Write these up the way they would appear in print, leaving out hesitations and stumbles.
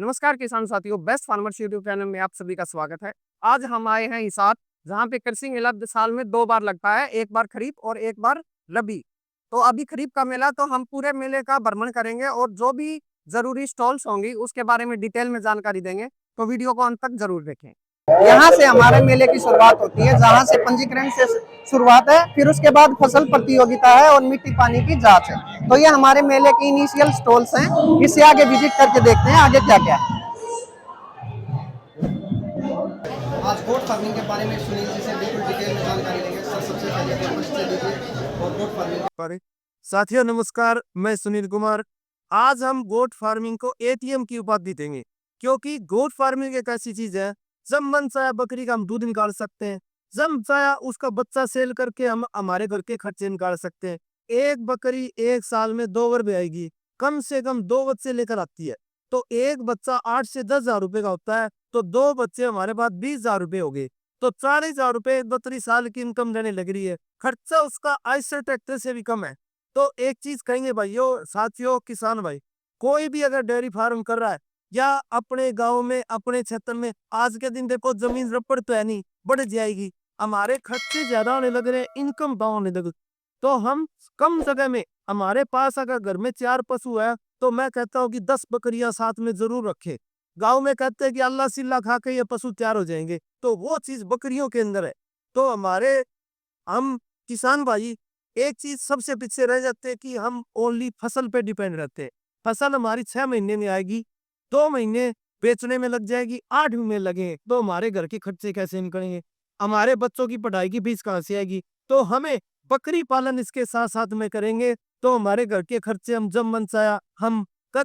नमस्कार किसान साथियों, बेस्ट फार्मर्स यूट्यूब चैनल में आप सभी का स्वागत है। आज हम आए हैं हिसार, जहाँ पे कृषि मेला साल में 2 बार लगता है, एक बार खरीफ और एक बार रबी। तो अभी खरीफ का मेला, तो हम पूरे मेले का भ्रमण करेंगे और जो भी जरूरी स्टॉल्स होंगी उसके बारे में डिटेल में जानकारी देंगे, तो वीडियो को अंत तक जरूर देखें। यहाँ से हमारे मेले की शुरुआत होती है, जहाँ से पंजीकरण से शुरुआत है, फिर उसके बाद फसल प्रतियोगिता है और मिट्टी पानी की जांच है। तो ये हमारे मेले के इनिशियल स्टॉल्स हैं। इससे आगे विजिट करके देखते हैं आगे क्या क्या है। आज गोट फार्मिंग के बारे में सुनील जी से बिल्कुल डिटेल में जानकारी देंगे। सर, सबसे पहले तो परिचय दीजिए और गोट फार्मिंग। साथियों नमस्कार, मैं सुनील कुमार। आज हम गोट फार्मिंग को एटीएम की उपाधि देंगे, क्योंकि गोट फार्मिंग एक ऐसी चीज है, जब मन चाहे बकरी का हम दूध निकाल सकते हैं, जब चाहे उसका बच्चा सेल करके हम हमारे घर के खर्चे निकाल सकते हैं। एक बकरी एक साल में 2 बार भी आएगी, कम से कम 2 बच्चे लेकर आती है। तो एक बच्चा 8 से 10,000 रुपए का होता है, तो 2 बच्चे हमारे पास 20,000 रुपए हो गए। तो 40,000 रुपए बकरी साल की इनकम देने लग रही है। खर्चा उसका आयसर ट्रैक्टर से भी कम है। तो एक चीज कहेंगे भाइयों, साथियों, किसान भाई, कोई भी अगर डेयरी फार्म कर रहा है या अपने गांव में अपने क्षेत्र में, आज के दिन देखो जमीन रपड़ तो है नहीं, बढ़ जाएगी, हमारे खर्चे ज्यादा होने लग रहे हैं, इनकम डाउन होने लगे। तो हम कम जगह में, हमारे पास अगर घर में 4 पशु है, तो मैं कहता हूँ कि 10 बकरियां साथ में जरूर रखे। गांव में कहते हैं कि अल्लाह सिल्ला खा के ये पशु तैयार हो जाएंगे, तो वो चीज बकरियों के अंदर है। तो हम किसान भाई एक चीज सबसे पीछे रह जाते हैं कि हम ओनली फसल पे डिपेंड रहते हैं। फसल हमारी 6 महीने में आएगी, 2 महीने बेचने में लग जाएगी, 8 महीने लगे तो हमारे घर के खर्चे कैसे निकलेंगे, हमारे बच्चों की पढ़ाई की फीस कहाँ से आएगी। तो हमें बकरी पालन इसके साथ साथ में करेंगे, तो हमारे घर के खर्चे हम जब मन चाहे हम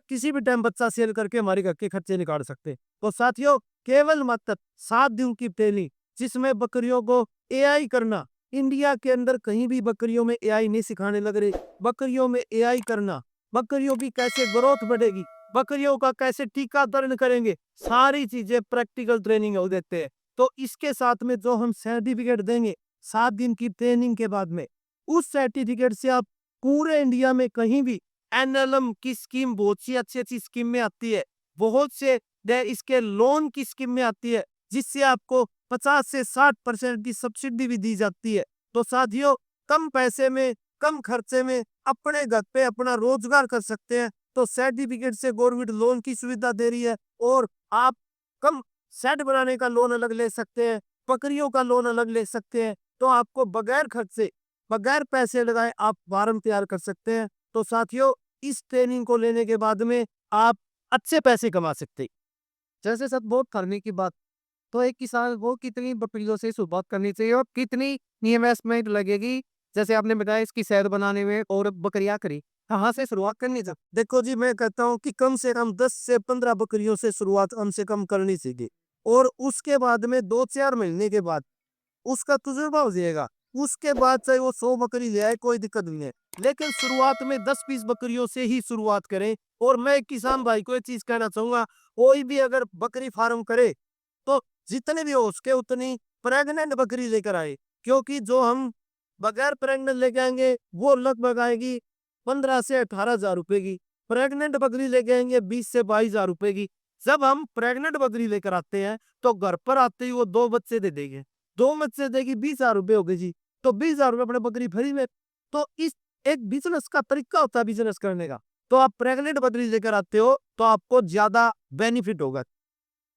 किसी भी टाइम बच्चा सेल करके हमारे घर के खर्चे निकाल सकते हैं। तो साथियों, केवल मात्र 7 दिन की ट्रेनिंग, जिसमें बकरियों को एआई करना, इंडिया के अंदर कहीं भी बकरियों में एआई नहीं सिखाने लग रहे। बकरियों में एआई करना, बकरियों की कैसे ग्रोथ बढ़ेगी, बकरियों का कैसे टीकाकरण करेंगे, सारी चीजें प्रैक्टिकल ट्रेनिंग हो देते हैं। तो इसके साथ में जो हम सर्टिफिकेट देंगे 7 दिन की ट्रेनिंग के बाद में, उस सर्टिफिकेट से आप पूरे इंडिया में कहीं भी, एनएलएम की स्कीम बहुत सी अच्छी अच्छी स्कीम में आती है, बहुत से इसके लोन की स्कीम में आती है, जिससे आपको 50 से 60% की सब्सिडी भी दी जाती है। तो साथियों, कम पैसे में, कम खर्चे में अपने घर पे अपना रोजगार कर सकते हैं। तो सर्टिफिकेट से गवर्नमेंट लोन की सुविधा दे रही है, और आप कम सेट बनाने का लोन अलग ले सकते हैं, बकरियों का लोन अलग ले सकते हैं। तो आपको बगैर खर्चे, बगैर पैसे लगाए आप फार्म तैयार कर सकते हैं। तो साथियों, इस ट्रेनिंग को लेने के बाद में आप अच्छे पैसे कमा सकते हैं। जैसे सब बहुत करने की बात, तो एक किसान को कितनी बकरियों से शुरुआत करनी चाहिए और कितनी इन्वेस्टमेंट लगेगी, जैसे आपने बताया इसकी शहद बनाने में, और बकरियां करी, कहाँ से शुरुआत करनी चाहिए? देखो जी, मैं कहता हूँ कि कम से कम 10 से 15 बकरियों से शुरुआत कम से कम करनी चाहिए, और उसके बाद में 2-4 महीने के बाद उसका तजुर्बा हो जाएगा। उसके बाद चाहे वो 100 बकरी ले आए, कोई दिक्कत नहीं है, लेकिन शुरुआत में 10-20 बकरियों से ही शुरुआत करें। और मैं किसान भाई को एक चीज कहना चाहूंगा, कोई भी अगर बकरी फार्म करे, तो जितने भी हो उसके उतनी प्रेग्नेंट बकरी लेकर आए, क्योंकि जो हम बगैर प्रेग्नेंट लेके आएंगे वो लगभग आएगी 15 से 18,000 रुपए की, प्रेग्नेंट बकरी लेके आएंगे 20 से 22,000 रुपए की। जब हम प्रेग्नेंट बकरी लेकर आते हैं, तो घर पर आते ही वो 2 बच्चे दे देंगे, 2 बच्चे देगी, 20,000 रुपए हो गए जी। तो 20,000 रुपए अपने बकरी फ्री में। तो इस एक बिजनेस का तरीका होता है बिजनेस करने का। तो आप प्रेग्नेंट बकरी लेकर आते हो तो आपको ज्यादा बेनिफिट होगा।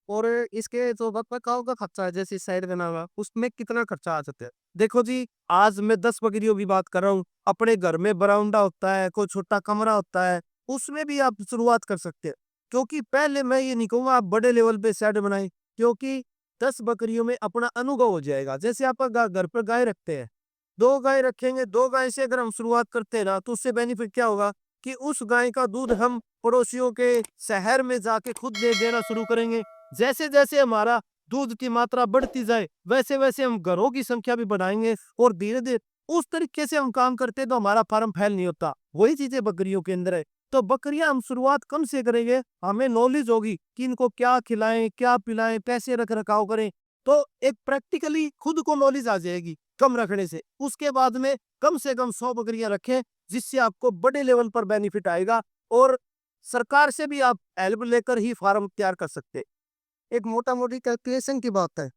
और इसके जो रखरखाव का खर्चा है, जैसे साइड बना हुआ, उसमें कितना खर्चा आ सकता है? देखो जी, आज मैं 10 बकरियों की बात कर रहा हूँ। अपने घर में बरामदा होता है, कोई छोटा कमरा होता है, उसमें भी आप शुरुआत कर सकते हैं। क्योंकि पहले मैं ये नहीं कहूंगा आप बड़े लेवल पे शेड बनाएं, क्योंकि 10 बकरियों में अपना अनुभव हो जाएगा। जैसे आप घर पर गाय रखते हैं, 2 गाय रखेंगे, 2 गाय से अगर हम शुरुआत करते हैं ना, तो उससे बेनिफिट क्या होगा कि उस गाय का दूध हम पड़ोसियों के शहर में जाके खुद दे देना शुरू करेंगे। जैसे जैसे हमारा दूध की मात्रा बढ़ती जाए, वैसे वैसे हम घरों की संख्या भी बढ़ाएंगे, और धीरे धीरे उस तरीके से हम काम करते हैं, तो हमारा फार्म फैल नहीं होता। वही चीजें बकरियों के अंदर है। तो बकरियां हम शुरुआत कम से करेंगे, हमें नॉलेज होगी कि इनको क्या खिलाएं, क्या पिलाएं, कैसे रख रखाव करें। तो एक प्रैक्टिकली खुद को नॉलेज आ जाएगी कम रखने से। उसके बाद में कम से कम 100 बकरियां रखें, जिससे आपको बड़े लेवल पर बेनिफिट आएगा। और सरकार से भी आप हेल्प लेकर ही फार्म तैयार कर सकते हैं। एक मोटा मोटी कैलकुलेशन की बात है।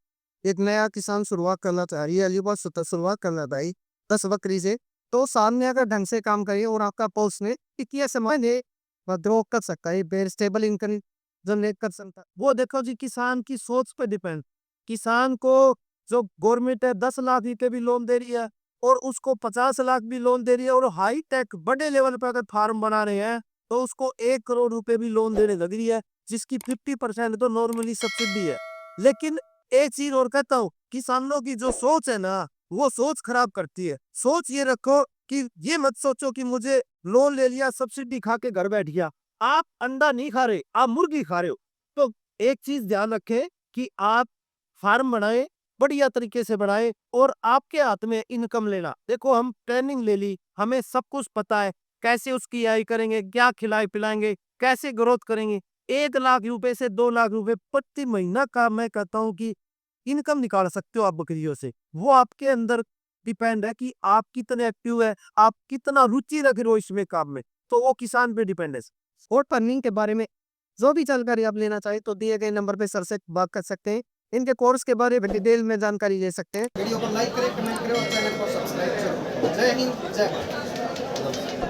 एक नया किसान शुरुआत करना चाह रही है, अली बात शुरुआत करना भाई 10 बकरी से, तो सामने अगर ढंग से काम करिए और आपका पॉल्स में टिकिया समय ने ग्रो कर सकता है, बेर स्टेबल इनकम जनरेट कर सकता है। वो देखो जी, किसान की सोच पे डिपेंड। किसान को जो गवर्नमेंट है 10 लाख के भी लोन दे रही है और उसको 50 लाख भी लोन दे रही है, और हाई टेक बड़े लेवल पे अगर फार्म बना रहे हैं तो उसको 1 करोड़ रुपए भी लोन देने लग रही है, जिसकी 50% तो नॉर्मली सब्सिडी है। लेकिन एक चीज और कहता हूँ, किसानों की जो सोच है ना, वो सोच खराब करती है। सोच ये रखो कि ये मत सोचो कि मुझे लोन ले लिया, सब्सिडी खा के घर बैठ गया। आप अंडा नहीं खा रहे, आप मुर्गी खा रहे हो। तो एक चीज ध्यान रखें कि आप फार्म बनाए, बढ़िया तरीके से बनाए, और आपके हाथ में इनकम लेना। देखो, हम ट्रेनिंग ले ली, हमें सब कुछ पता है, कैसे उसकी आई करेंगे, क्या खिलाए पिलाएंगे, कैसे ग्रोथ करेंगे। 1 लाख रुपए से 2 लाख रुपए प्रति महीना का मैं कहता हूँ कि इनकम निकाल सकते हो आप बकरियों से। वो आपके अंदर डिपेंड है कि आप कितने एक्टिव है, आप कितना रुचि रख रहे हो इसमें काम में, तो वो किसान पे डिपेंड है। गोट फार्मिंग के बारे में जो भी जानकारी आप लेना चाहें तो दिए गए नंबर पे सर से बात कर सकते हैं। इनके कोर्स के बारे में डिटेल में जानकारी ले सकते हैं। वीडियो को लाइक करें, कमेंट करें और चैनल को सब्सक्राइब करें। जय हिंद, जय भारत।